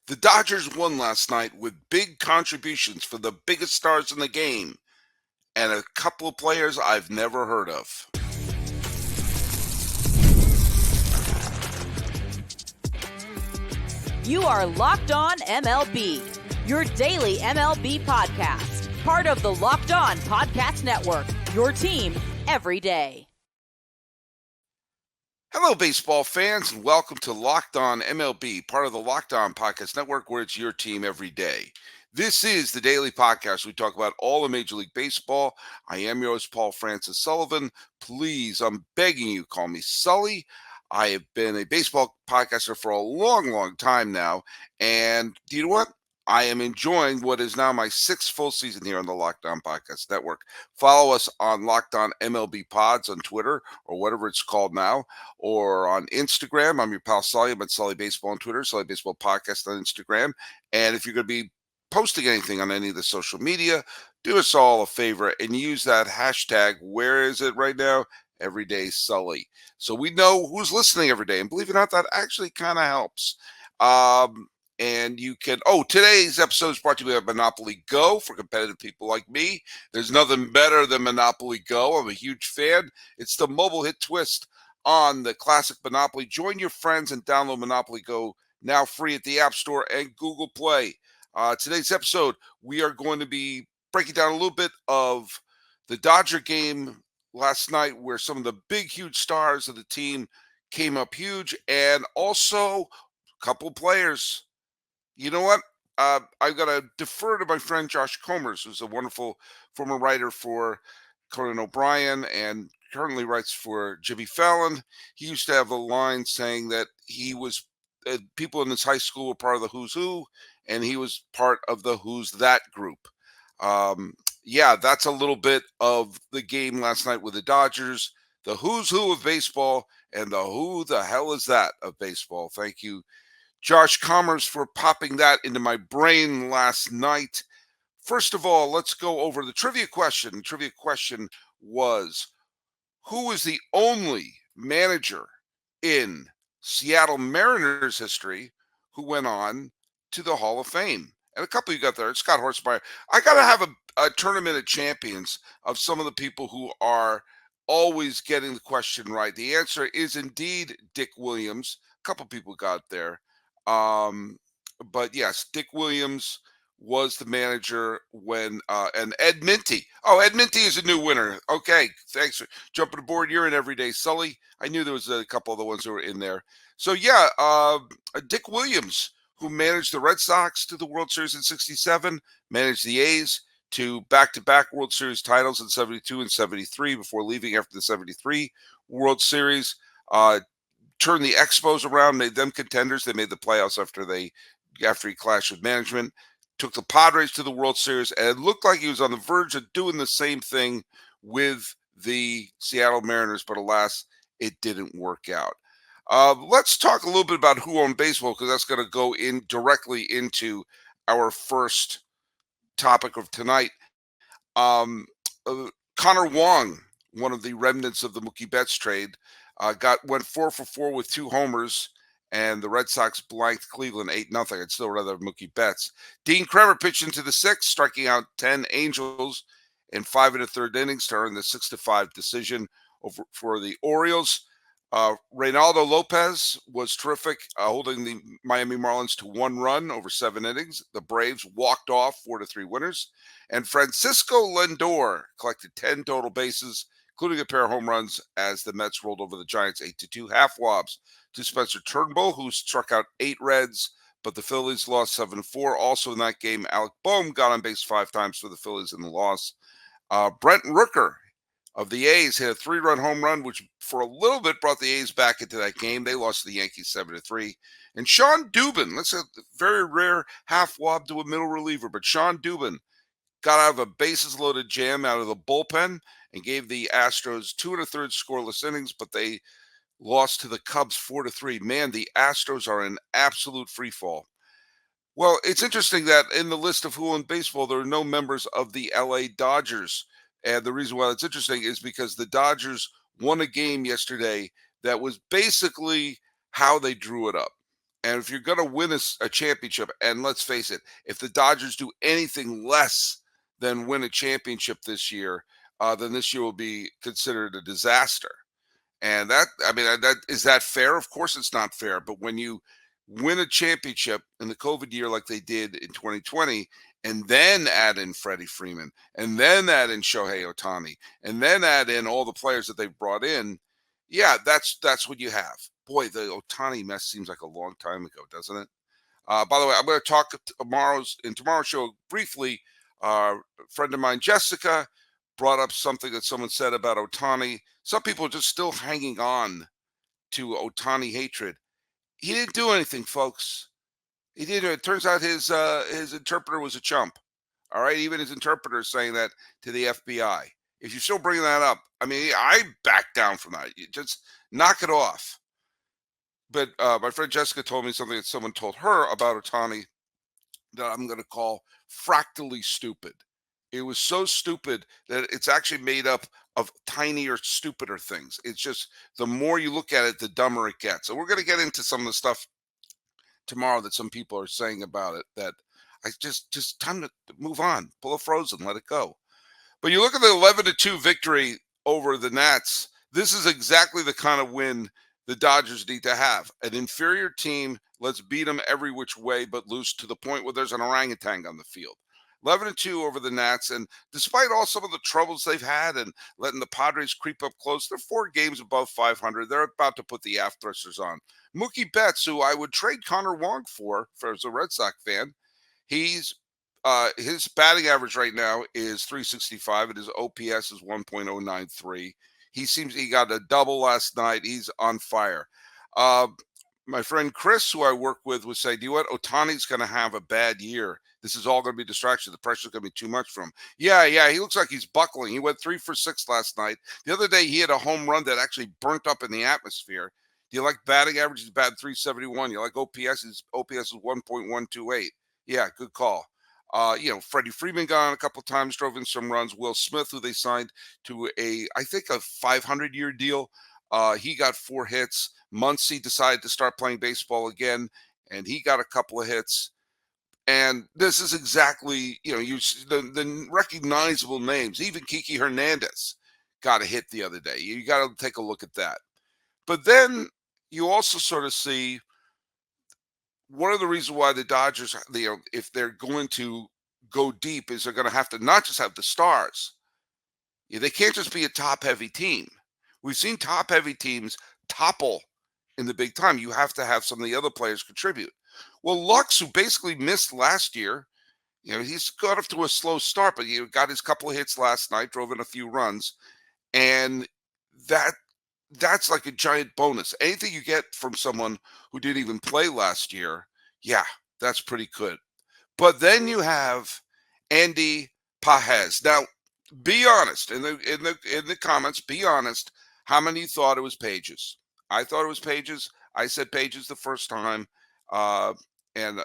The Dodgers won last night with big contributions for the biggest stars in the game and a couple of players I've never heard of. You are Locked On MLB, your daily MLB podcast, part of the Locked On Podcast Network, your team every day. Hello, baseball fans, and welcome to Locked On MLB, part of the Locked On Podcast Network, where it's your team every day. This is the daily podcast. We talk about all of Major League Baseball. I am your host, Paul Francis Sullivan. Please, I'm begging you, call me Sully. I have been a baseball podcaster for a long, long time now. And do you know what? I am enjoying what is now my sixth full season here on the Locked On Podcast Network. Follow us on Locked On MLB Pods on Twitter or whatever it's called now, or on Instagram. I'm your pal Sully. I'm at Sully Baseball on Twitter, Sully Baseball Podcast on Instagram. And if you're going to be posting anything on any of the social media, do us all a favor and use that hashtag. Where is it right now? Everyday Sully. So we know who's listening every day. And believe it or not, that actually kind of helps. And you can, today's episode is brought to you by Monopoly Go for competitive people like me. There's nothing better than Monopoly Go. I'm a huge fan. It's the mobile hit twist on the classic Monopoly. Join your friends and download Monopoly Go now free at the App Store and Google Play. Today's episode, we are going to be breaking down a little bit of the Dodger game last night, where some of the big, huge stars of the team came up huge, and also a couple players. You know what? I've got to defer to my friend Josh Comers, who's a wonderful former writer for Conan O'Brien and currently writes for Jimmy Fallon. He used to have a line saying that he was people in his high school were part of the Who's Who, and he was part of the Who's That group. That's a little bit of the game last night with the Dodgers, the Who's Who of baseball, and the Who the hell is that of baseball. Thank you, Josh Comers, for popping that into my brain last night. First of all, let's go over the trivia question. The trivia question was, who is the only manager in Seattle Mariners history who went on to the Hall of Fame? And a couple you got there. Scott Horsmeyer. I got to have a tournament of champions of some of the people who are always getting the question right. The answer is indeed Dick Williams. A couple people got there. But yes, Dick Williams was the manager when and Ed Minty. Oh, Ed Minty is a new winner. Okay, thanks for jumping aboard. You're in every day, Sully. I knew there was a couple of the ones who were in there. So yeah, Dick Williams, who managed the Red Sox to the World Series in '67, managed the A's to back-to-back World Series titles in '72 and '73 before leaving after the '73 World Series. Turned the Expos around, made them contenders. They made the playoffs after he clashed with management. Took the Padres to the World Series, and it looked like he was on the verge of doing the same thing with the Seattle Mariners, but alas, it didn't work out. Let's talk a little bit about who owned baseball, because that's going to go in directly into our first topic of tonight. Connor Wong, one of the remnants of the Mookie Betts trade, went 4 for 4 with 2 homers, and the Red Sox blanked Cleveland 8-0. I'd still rather have Mookie Betts. Dean Kremer pitched into the 6th, striking out 10 Angels in 5 1/3 innings to earn the 6-5 decision for the Orioles. Reynaldo Lopez was terrific, holding the Miami Marlins to 1 run over 7 innings. The Braves walked off 4-3 winners. And Francisco Lindor collected 10 total bases, including a pair of home runs, as the Mets rolled over the Giants 8-2. Half wobs to Spencer Turnbull, who struck out 8 Reds, but the Phillies lost 7-4. Also in that game, Alec Boehm got on base 5 times for the Phillies in the loss. Brent Rooker of the A's hit a 3-run home run, which for a little bit brought the A's back into that game. They lost to the Yankees 7-3. And Sean Dubin, that's a very rare half wob to a middle reliever, but Sean Dubin got out of a bases loaded jam out of the bullpen and gave the Astros 2 1/3 scoreless innings, but they lost to the Cubs 4-3. Man, the Astros are in absolute free fall. Well, it's interesting that in the list of who owned baseball, there are no members of the LA Dodgers. And the reason why that's interesting is because the Dodgers won a game yesterday that was basically how they drew it up. And if you're going to win a championship, and let's face it, if the Dodgers do anything less than win a championship this year, then this year will be considered a disaster. And that, I mean, that is that fair? Of course, it's not fair. But when you win a championship in the COVID year like they did in 2020, and then add in Freddie Freeman, and then add in Shohei Ohtani, and then add in all the players that they've brought in, yeah, that's what you have. Boy, the Ohtani mess seems like a long time ago, doesn't it? By the way, I'm going to talk in tomorrow's show briefly. A friend of mine, Jessica, brought up something that someone said about Ohtani. Some people are just still hanging on to Ohtani hatred. He didn't do anything, folks. He didn't. It turns out his interpreter was a chump. All right, even his interpreter is saying that to the FBI. If you're still bringing that up, I mean, I back down from that. You just knock it off. But my friend Jessica told me something that someone told her about Otani that I'm going to call fractally stupid. It was so stupid that it's actually made up of tinier, stupider things. It's just the more you look at it, the dumber it gets. So we're going to get into some of the stuff tomorrow that some people are saying about it. That I just time to move on, pull a Frozen, let it go. But you look at the 11-2 victory over the Nats. This is exactly the kind of win the Dodgers need to have. An inferior team, let's beat them every which way but lose to the point where there's an orangutan on the field. 11-2 over the Nats, and despite all some of the troubles they've had and letting the Padres creep up close, they're 4 games above 500. They're about to put the aft thrusters on. Mookie Betts, who I would trade Connor Wong for as a Red Sox fan, he's his batting average right now is 365, and his OPS is 1.093. He got a double last night. He's on fire. My friend Chris, who I work with, would say, "Do you know what? Otani's going to have a bad year. This is all going to be distraction. The pressure's going to be too much for him." Yeah. He looks like he's buckling. He went 3 for 6 last night. The other day, he had a home run that actually burnt up in the atmosphere. Do you like batting average? He's batting 371. You like OPS? His OPS is 1.128. Yeah, good call. Freddie Freeman got on a couple of times, drove in some runs. Will Smith, who they signed to I think a 500-year deal, he got 4 hits. Muncy decided to start playing baseball again, and he got a couple of hits. And this is exactly, the recognizable names. Even Kiki Hernandez got a hit the other day. You got to take a look at that. But then you also sort of see one of the reasons why the Dodgers, if they're going to go deep, is they're going to have to not just have the stars. They can't just be a top-heavy team. We've seen top-heavy teams topple in the big time. You have to have some of the other players contribute. Well, Lux, who basically missed last year, he's got off to a slow start, but he got his couple of hits last night, drove in a few runs, and that's like a giant bonus. Anything you get from someone who didn't even play last year, yeah, that's pretty good. But then you have Andy Pages. Now, be honest in the comments. Be honest. How many thought it was Pages? I thought it was Pages. I said Pages the first time. And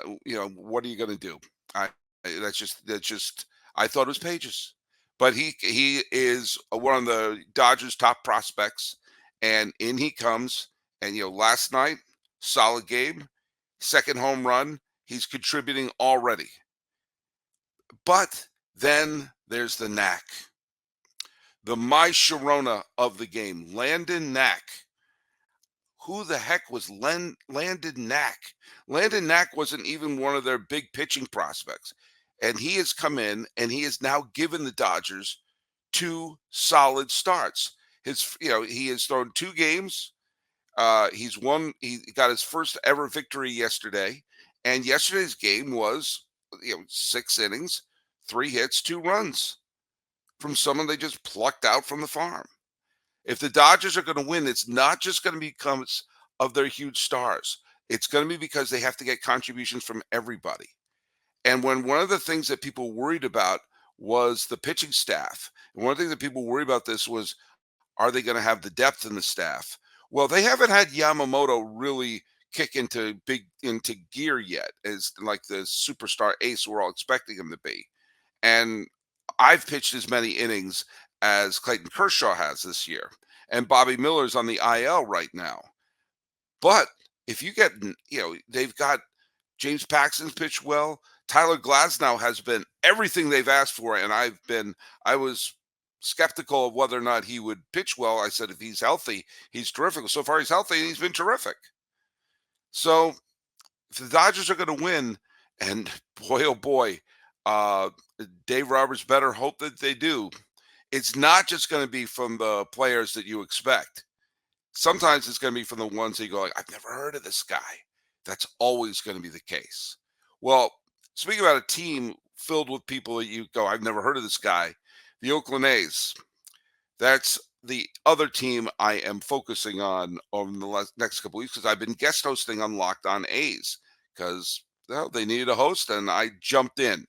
what are you going to do? That's just. I thought it was Pages, but he is one of the Dodgers' top prospects. And in he comes. And, last night, solid game, second home run. He's contributing already. But then there's the knack. The My Sharona of the game, Landon Knack. Who the heck was Landon Knack? Landon Knack wasn't even one of their big pitching prospects. And he has come in and he has now given the Dodgers 2 solid starts. He has thrown 2 games. He's won. He got his first ever victory yesterday, and yesterday's game was 6 innings, 3 hits, 2 runs from someone they just plucked out from the farm. If the Dodgers are going to win, it's not just going to be because of their huge stars. It's going to be because they have to get contributions from everybody. And when one of the things that people worried about was the pitching staff, and one of the things that people worried about this was, are they going to have the depth in the staff? Well, they haven't had Yamamoto really kick into gear yet as like the superstar ace we're all expecting him to be. And I've pitched as many innings as Clayton Kershaw has this year. And Bobby Miller's on the IL right now. But if you get, they've got James Paxton's pitched well. Tyler Glasnow has been everything they've asked for, and I was skeptical of whether or not he would pitch well. I said if he's healthy, he's terrific. So far, he's healthy, and he's been terrific. So if the Dodgers are going to win, and boy, oh boy, Dave Roberts better hope that they do. It's not just going to be from the players that you expect. Sometimes it's going to be from the ones that you go, like, I've never heard of this guy. That's always going to be the case. Well, speaking about a team filled with people that you go, I've never heard of this guy, the Oakland A's. That's the other team I am focusing on over the next couple weeks because I've been guest hosting on Locked On A's because they needed a host and I jumped in.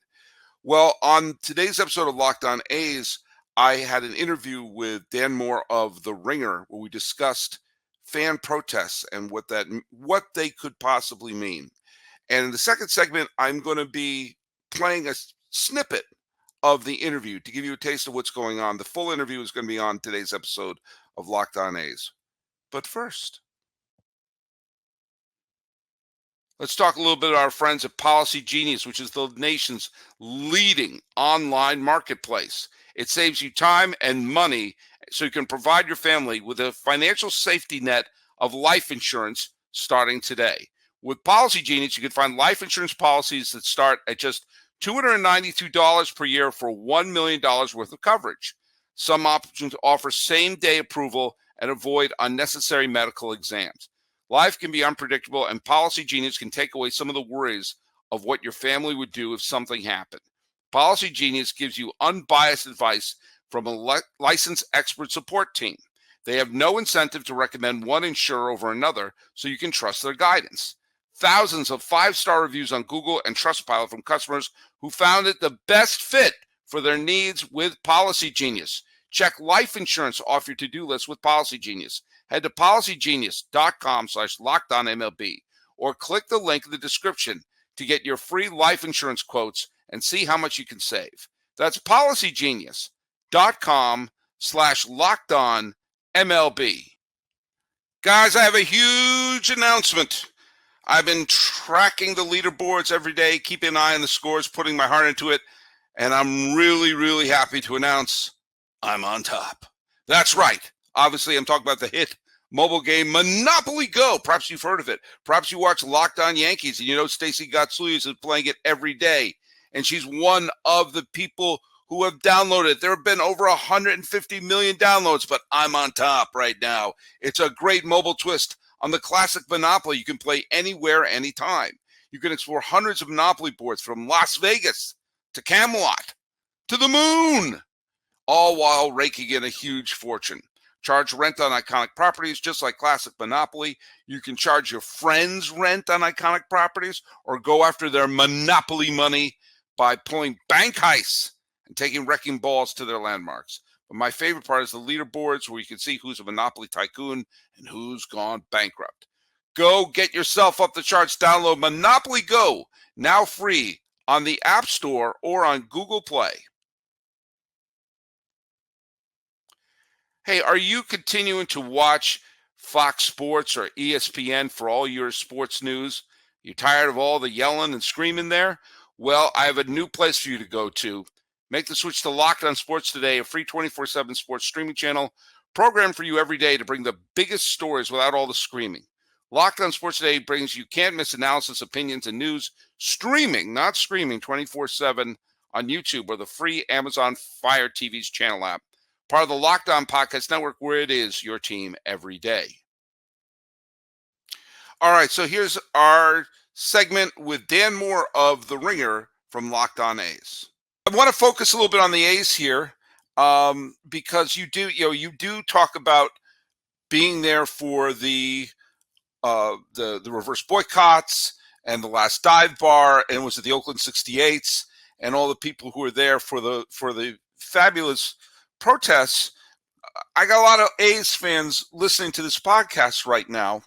Well, on today's episode of Locked On A's, I had an interview with Dan Moore of The Ringer where we discussed fan protests and what they could possibly mean. And in the second segment, I'm going to be playing a snippet of the interview to give you a taste of what's going on. The full interview is going to be on today's episode of Locked On A's. But first, let's talk a little bit about our friends at Policygenius, which is the nation's leading online marketplace. It saves you time and money so you can provide your family with a financial safety net of life insurance starting today. With Policygenius, you can find life insurance policies that start at just $292 per year for $1 million worth of coverage. Some options offer same-day approval and avoid unnecessary medical exams. Life can be unpredictable, and Policygenius can take away some of the worries of what your family would do if something happened. Policygenius gives you unbiased advice from a licensed expert support team. They have no incentive to recommend one insurer over another, so you can trust their guidance. Thousands of 5-star reviews on Google and Trustpilot from customers who found it the best fit for their needs with Policygenius. Check life insurance off your to-do list with Policygenius. Head to policygenius.com/lockedonmlb or click the link in the description to get your free life insurance quotes and see how much you can save. That's policygenius.com/lockedonmlb. Guys, I have a huge announcement. I've been tracking the leaderboards every day, keeping an eye on the scores, putting my heart into it, and I'm really, really happy to announce I'm on top. That's right. Obviously, I'm talking about the hit mobile game Monopoly Go. Perhaps you've heard of it. Perhaps you watch Locked On Yankees, and you know Stacey Gotsulias is playing it every day, and she's one of the people who have downloaded it. There have been over 150 million downloads, but I'm on top right now. It's a great mobile twist on the classic Monopoly. You can play anywhere, anytime. You can explore hundreds of Monopoly boards from Las Vegas to Camelot to the moon, all while raking in a huge fortune. Charge rent on iconic properties just like classic Monopoly. You can charge your friends rent on iconic properties or go after their Monopoly money by pulling bank heists and taking wrecking balls to their landmarks. But my favorite part is the leaderboards where you can see who's a Monopoly tycoon and who's gone bankrupt. Go get yourself up the charts. Download Monopoly Go, now free on the App Store or on Google Play. Hey, are you continuing to watch Fox Sports or ESPN for all your sports news? You tired of all the yelling and screaming there? Well, I have a new place for you to go to. Make the switch to Locked On Sports Today, a free 24/7 sports streaming channel programmed for you every day to bring the biggest stories without all the screaming. Locked On Sports Today brings you can't-miss analysis, opinions, and news streaming, not screaming, 24/7 on YouTube or the free Amazon Fire TV's channel app. Part of the Locked On Podcast Network, where it is your team every day. All right, so here's our segment with Dan Moore of The Ringer from Locked On A's. I want to focus a little bit on the A's here because you do talk about being there for the reverse boycotts and the last dive bar, and was it the Oakland 68s and all the people who were there for the fabulous protests. I got a lot of A's fans listening to this podcast right now,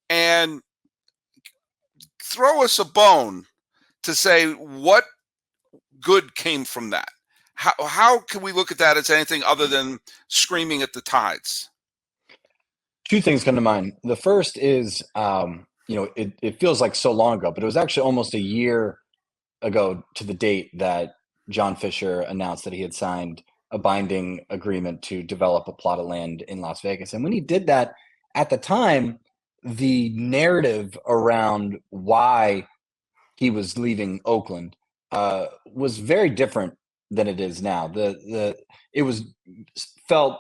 and throw us a bone to say what good came from that. How can we look at that as anything other than screaming at the tides? Two things come to mind. The first is it feels like so long ago, but it was actually almost a year ago to the date that John Fisher announced that he had signed a binding agreement to develop a plot of land in Las Vegas. And when he did that, at the time, the narrative around why he was leaving Oakland was very different than it is now. It was felt,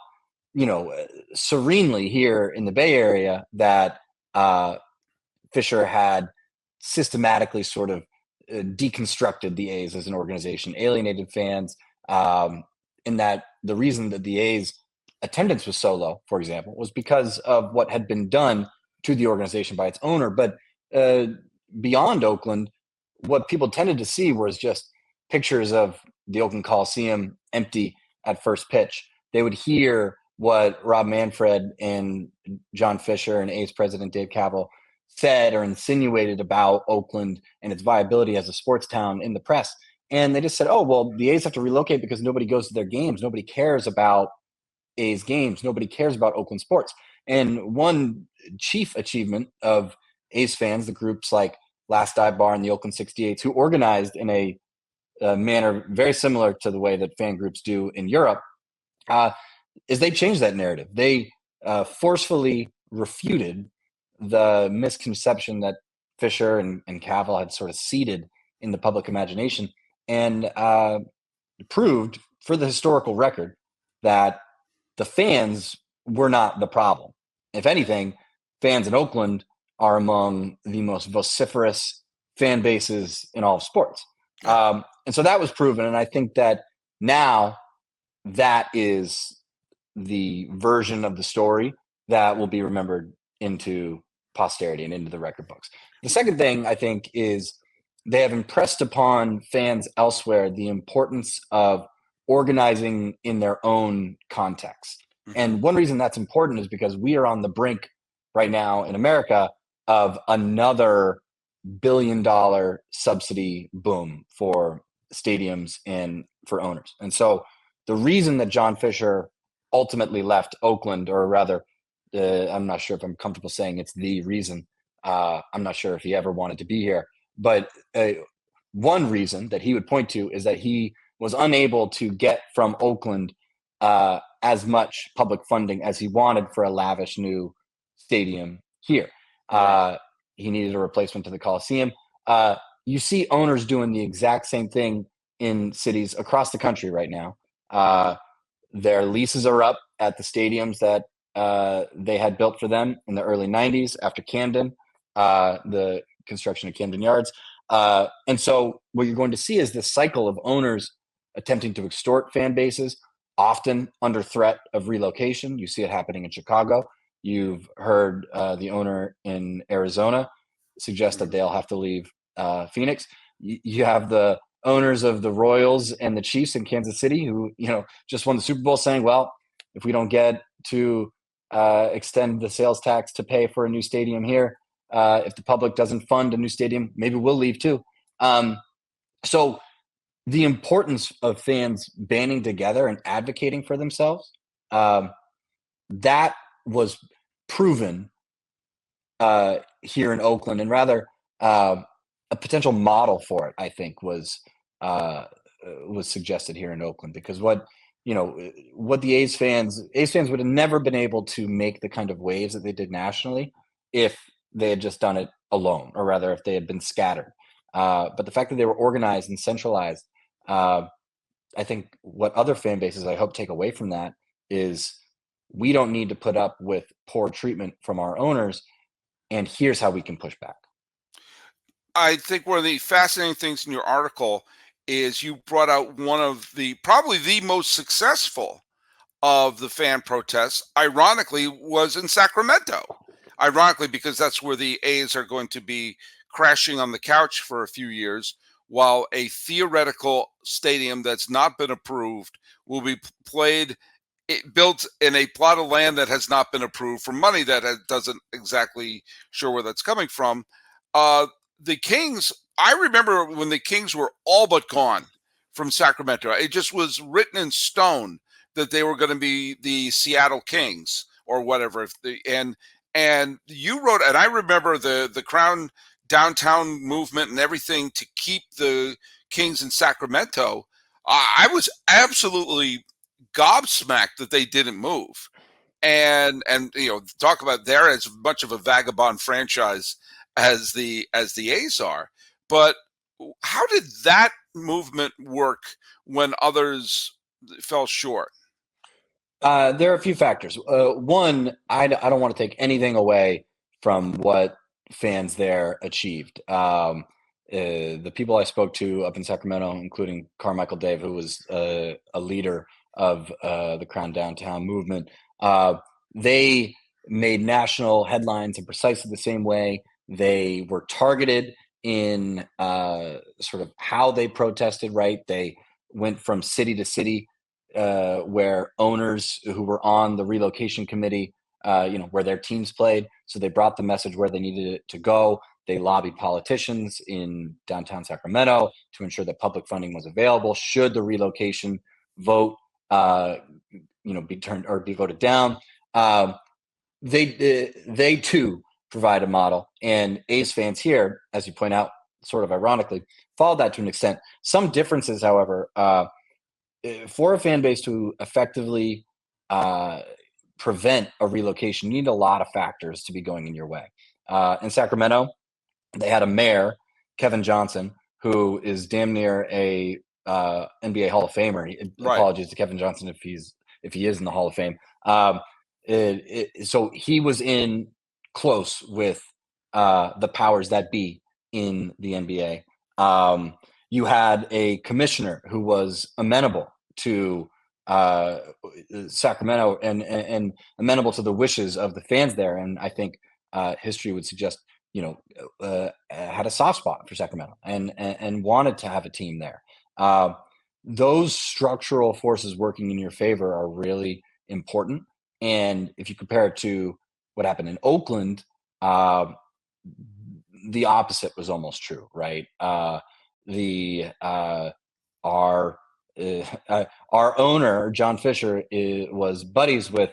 serenely here in the Bay Area that Fisher had systematically sort of deconstructed the A's as an organization, alienated fans, in that the reason that the A's attendance was so low, for example, was because of what had been done to the organization by its owner. But beyond Oakland, what people tended to see was just pictures of the Oakland Coliseum empty at first pitch. They would hear what Rob Manfred and John Fisher and A's president Dave Kaval said or insinuated about Oakland and its viability as a sports town in the press. And they just said, oh, well, the A's have to relocate because nobody goes to their games. Nobody cares about A's games. Nobody cares about Oakland sports. And one chief achievement of A's fans, the groups like Last Dive Bar and the Oakland 68s, who organized in a manner very similar to the way that fan groups do in Europe, is they changed that narrative. They forcefully refuted the misconception that Fisher and Cavill had sort of seeded in the public imagination, and proved for the historical record that the fans were not the problem. If anything, fans in Oakland are among the most vociferous fan bases in all of sports. And so that was proven. And I think that now that is the version of the story that will be remembered into posterity and into the record books. The second thing I think is they have impressed upon fans elsewhere the importance of organizing in their own context. Mm-hmm. And one reason that's important is because we are on the brink right now in America of another $1 billion subsidy boom for stadiums and for owners. And so the reason that John Fisher ultimately left Oakland, or rather, I'm not sure if I'm comfortable saying it's the reason. I'm not sure if he ever wanted to be here. But one reason that he would point to is that he was unable to get from Oakland as much public funding as he wanted for a lavish new stadium here. He needed a replacement to the Coliseum. You see owners doing the exact same thing in cities across the country right now. Their leases are up at the stadiums that they had built for them in the early 90s after Camden, the construction of Camden Yards. And so what you're going to see is this cycle of owners attempting to extort fan bases, often under threat of relocation. You see it happening in Chicago. You've heard the owner in Arizona suggest that they'll have to leave Phoenix. You have the owners of the Royals and the Chiefs in Kansas City who, just won the Super Bowl saying, well, if we don't get to extend the sales tax to pay for a new stadium here, if the public doesn't fund a new stadium, maybe we'll leave too. So the importance of fans banding together and advocating for themselves, that was proven here in Oakland, and rather a potential model for it, I think, was suggested here in Oakland, because what the A's fans would have never been able to make the kind of waves that they did nationally if they had just done it alone, or rather if they had been scattered. But the fact that they were organized and centralized, I think what other fan bases, I hope, take away from that is we don't need to put up with poor treatment from our owners, and here's how we can push back. I think one of the fascinating things in your article is you brought out one of probably the most successful of the fan protests, ironically, was in Sacramento. Ironically, because that's where the A's are going to be crashing on the couch for a few years, while a theoretical stadium that's not been approved will be built in a plot of land that has not been approved for money that doesn't exactly sure where that's coming from. The Kings, I remember when the Kings were all but gone from Sacramento. It just was written in stone that they were going to be the Seattle Kings or whatever. And And you wrote, and I remember the Crown downtown movement and everything to keep the Kings in Sacramento. I was absolutely gobsmacked that they didn't move. And talk about they're as much of a vagabond franchise as the A's are. But how did that movement work when others fell short? There are a few factors. One, I don't want to take anything away from what fans there achieved. The people I spoke to up in Sacramento, including Carmichael Dave, who was a leader of the Crown Downtown movement, they made national headlines in precisely the same way. They were targeted in sort of how they protested, right? They went from city to city where owners who were on the relocation committee, where their teams played, so they brought the message where they needed it to go. They lobbied politicians in downtown Sacramento to ensure that public funding was available should the relocation vote, be turned or be voted down. They too provide a model, and A's fans here, as you point out, sort of ironically, followed that to an extent. Some differences, however. For a fan base to effectively prevent a relocation, you need a lot of factors to be going in your way. In Sacramento, they had a mayor, Kevin Johnson, who is damn near a NBA Hall of Famer. Right. Apologies to Kevin Johnson if he is in the Hall of Fame. So he was in close with the powers that be in the NBA. You had a commissioner who was amenable to Sacramento and amenable to the wishes of the fans there. And I think history would suggest, had a soft spot for Sacramento and wanted to have a team there. Those structural forces working in your favor are really important. And if you compare it to what happened in Oakland, the opposite was almost true, right? Our owner, John Fisher, was buddies with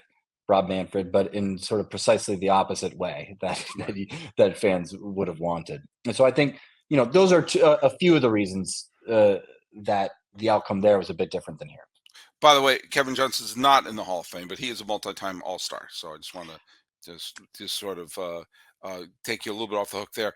Rob Manfred, but in sort of precisely the opposite way that fans would have wanted. And so I think, those are a few of the reasons that the outcome there was a bit different than here. By the way, Kevin Johnson is not in the Hall of Fame, but he is a multi-time All-Star. So I just want to just sort of take you a little bit off the hook there.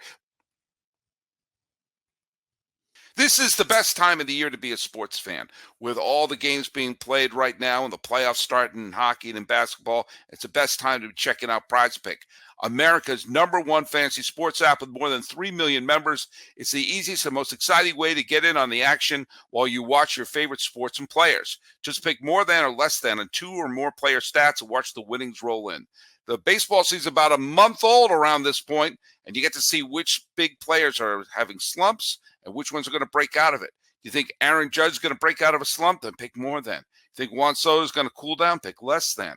This is the best time of the year to be a sports fan. With all the games being played right now and the playoffs starting in hockey and in basketball, it's the best time to be checking out PrizePick, America's #1 fantasy sports app with more than 3 million members. It's the easiest and most exciting way to get in on the action while you watch your favorite sports and players. Just pick more than or less than on 2 or more player stats and watch the winnings roll in. The baseball season is about a month old around this point, and you get to see which big players are having slumps and which ones are going to break out of it. You think Aaron Judge is going to break out of a slump? Then pick more than. You think Juan Soto is going to cool down? Pick less than.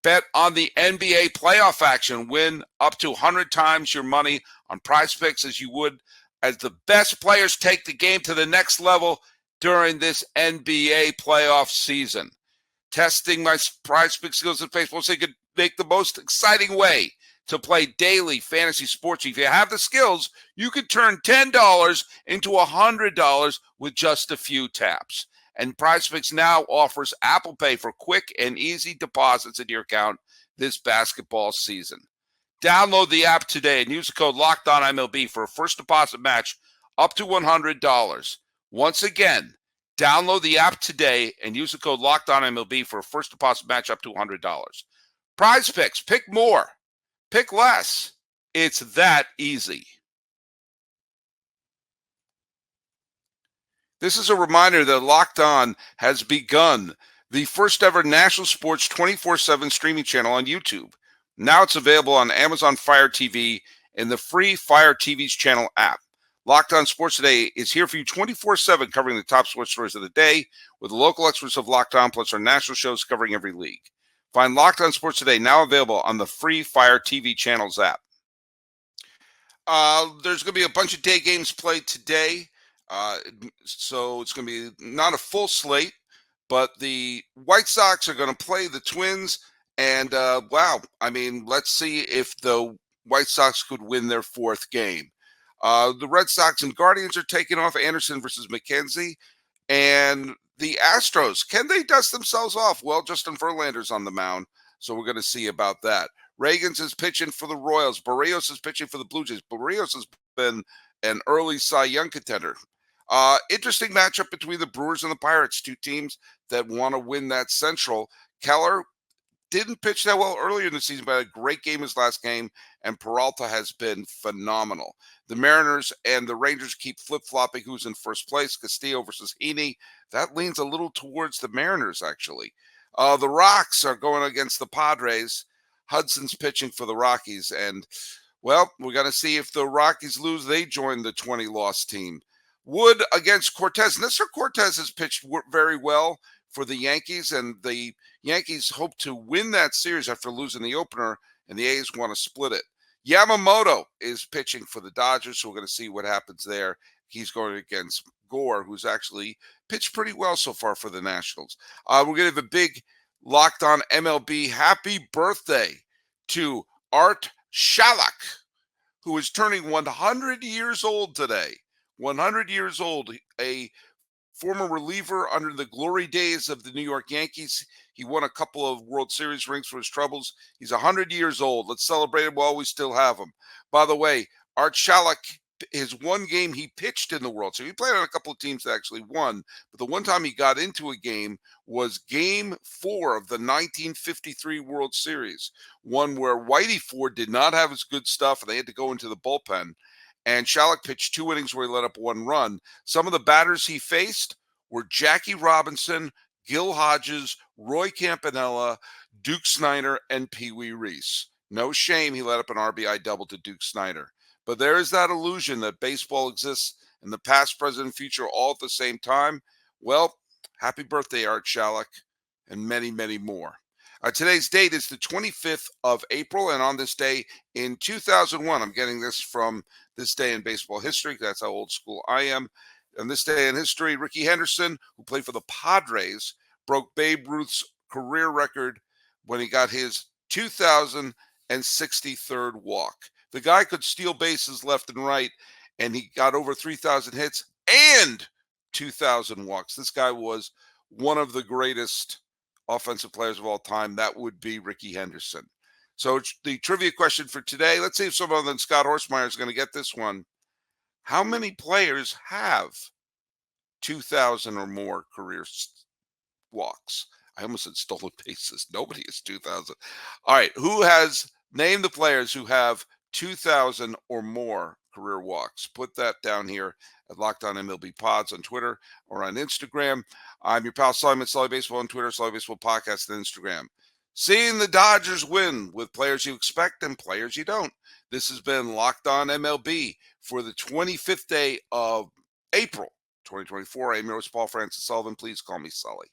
Bet on the NBA playoff action. Win up to 100 times your money on PrizePicks as the best players take the game to the next level during this NBA playoff season. Testing my PrizePicks skills in baseball so you could make the most exciting way to play daily fantasy sports. If you have the skills, you could turn $10 into $100 with just a few taps. And PrizePicks now offers Apple Pay for quick and easy deposits into your account this basketball season. Download the app today and use the code LOCKEDONMLB for a first deposit match up to $100. Once again, download the app today and use the code LOCKEDONMLB for a first deposit match up to $100. PrizePicks, pick more. Pick less. It's that easy. This is a reminder that Locked On has begun the first ever national sports 24/7 streaming channel on YouTube. Now it's available on Amazon Fire TV and the free Fire TV's channel app. Locked On Sports Today is here for you 24/7, covering the top sports stories of the day with the local experts of Locked On, plus our national shows covering every league. Find Locked On Sports Today now available on the free Fire TV channels app. There's going to be a bunch of day games played today. So it's going to be not a full slate, but the White Sox are going to play the Twins And wow, I mean, let's see if the White Sox could win their fourth game. The Red Sox and Guardians are taking off Anderson versus McKenzie. And the Astros, can they dust themselves off? Well, Justin Verlander's on the mound, so we're going to see about that. Reagans is pitching for the Royals. Barrios is pitching for the Blue Jays. Barrios has been an early Cy Young contender. Interesting matchup between the Brewers and the Pirates, two teams that want to win that Central. Keller didn't pitch that well earlier in the season, but had a great game his last game, and Peralta has been phenomenal. The Mariners and the Rangers keep flip-flopping who's in first place, Castillo versus Heaney. That leans a little towards the Mariners, actually. The Rocks are going against the Padres. Hudson's pitching for the Rockies, and, well, we're going to see if the Rockies lose, they join the 20-loss team. Wood against Cortez. Nestor Cortez has pitched very well for the Yankees, and the Yankees hope to win that series after losing the opener, and the A's want to split it. Yamamoto is pitching for the Dodgers, so we're going to see what happens there. He's going against Gore, who's actually pitched pretty well so far for the Nationals. We're going to have a big Locked On MLB happy birthday to Art Shalak, who is turning 100 years old today. 100 years old, a former reliever under the glory days of the New York Yankees. He won a couple of World Series rings for his troubles. He's 100 years old. Let's celebrate him while we still have him. By the way, Art Shalak, his one game he pitched in the World Series. He played on a couple of teams that actually won, but the one time he got into a game was Game 4 of the 1953 World Series, one where Whitey Ford did not have his good stuff, and they had to go into the bullpen. And Shalak pitched 2 innings where he let up 1 run. Some of the batters he faced were Jackie Robinson, Gil Hodges, Roy Campanella, Duke Snyder, and Pee Wee Reese. No shame he let up an RBI double to Duke Snyder. But there is that illusion that baseball exists in the past, present, and future all at the same time. Well, happy birthday, Art Shalak, and many, many more. Today's date is the 25th of April, and on this day in 2001, I'm getting this from This Day in Baseball History. That's how old school I am. On this day in history, Ricky Henderson, who played for the Padres, broke Babe Ruth's career record when he got his 2,063rd walk. The guy could steal bases left and right, and he got over 3,000 hits and 2,000 walks. This guy was one of the greatest offensive players of all time. That would be Ricky Henderson. So the trivia question for today, let's see if someone other than Scott Horsemeyer is going to get this one. How many players have 2,000 or more career walks? I almost said stolen bases. Nobody has 2,000. All right. Who has named the players who have 2,000 or more career walks? Put that down here at Locked On MLB Pods on Twitter or on Instagram. I'm your pal Sully, Sully Baseball on Twitter, Sully Baseball Podcast on Instagram. Seeing the Dodgers win with players you expect and players you don't. This has been Locked On MLB for the 25th day of April 2024. I'm your host, Paul Francis Sullivan. Please call me Sully.